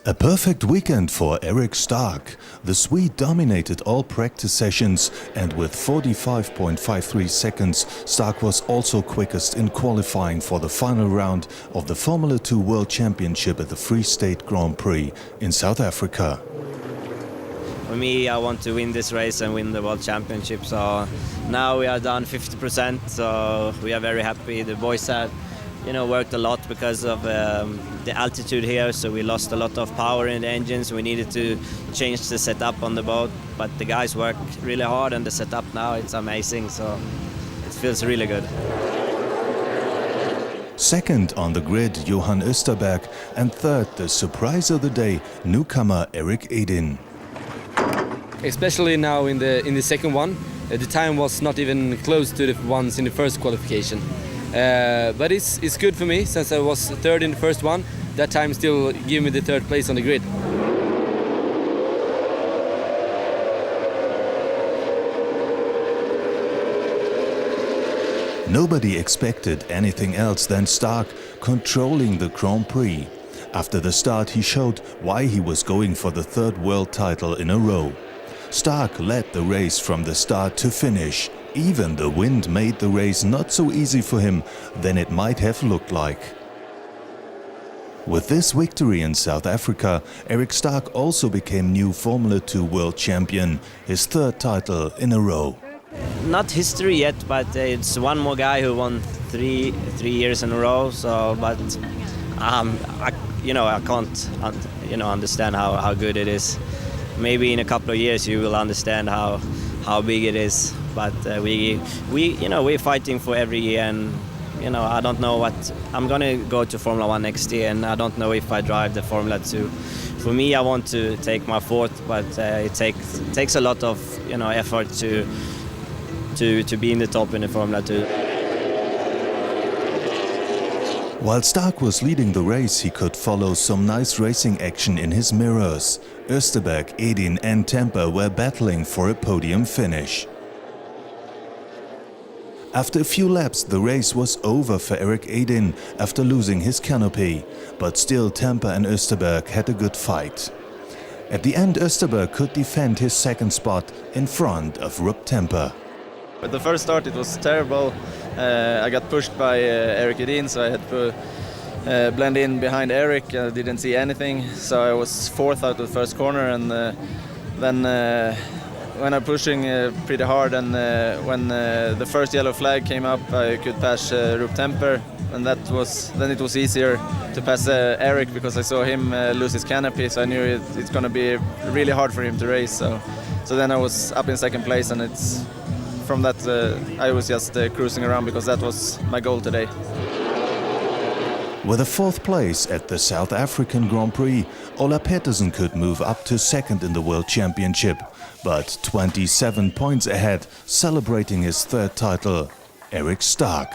A perfect weekend for Erik Stark. The Swede dominated all practice sessions, and with 45.53 seconds, Stark was also quickest in qualifying for the final round of the Formula 2 World Championship at the Free State Grand Prix in South Africa. For me, I want to win this race and win the World Championship, so now we are done 50%, so we are very happy. The boys have worked a lot because of the altitude here, so we lost a lot of power in the engines. We needed to change the setup on the boat, but the guys work really hard, and the setup now, it's amazing, so it feels really good. Second on the grid, Johan Österberg, and third, the surprise of the day, newcomer Erik Edin. Especially now in the second one, the time was not even close to the ones in the first qualification. But it's good for me, since I was third in the first one. That time still gave me the third place on the grid. Nobody expected anything else than Stark controlling the Grand Prix. After the start, he showed why he was going for the third world title in a row. Stark led the race from the start to finish. Even the wind made the race not so easy for him than it might have looked like. With this victory in South Africa, Erik Stark also became new Formula 2 World Champion, his third title in a row. Not history yet, but it's one more guy who won three years in a row. So, but I can't understand how good it is. Maybe in a couple of years you will understand how big it is. But we're fighting for every year, and I don't know what I'm gonna go to Formula 1 next year, and I don't know if I drive the Formula 2. For me, I want to take my fourth, but it takes a lot of effort to be in the top in the Formula 2. While Stark was leading the race, he could follow some nice racing action in his mirrors. Österberg, Edin and Temper were battling for a podium finish. After a few laps, the race was over for Erik Edin after losing his canopy, but still Temper and Österberg had a good fight. At the end, Österberg could defend his second spot in front of Temper. At the first start it was terrible. I got pushed by Erik Edin, so I had to blend in behind Erik. I didn't see anything, so I was fourth out of the first corner, and then when I'm pushing pretty hard, and when the first yellow flag came up, I could pass Temper, and then it was easier to pass Erik because I saw him lose his canopy, so I knew it's going to be really hard for him to race. So then I was up in second place, and from that I was just cruising around because that was my goal today. With a fourth place at the South African Grand Prix, Ola Petersen could move up to second in the World Championship, but 27 points ahead, celebrating his third title, Erik Stark.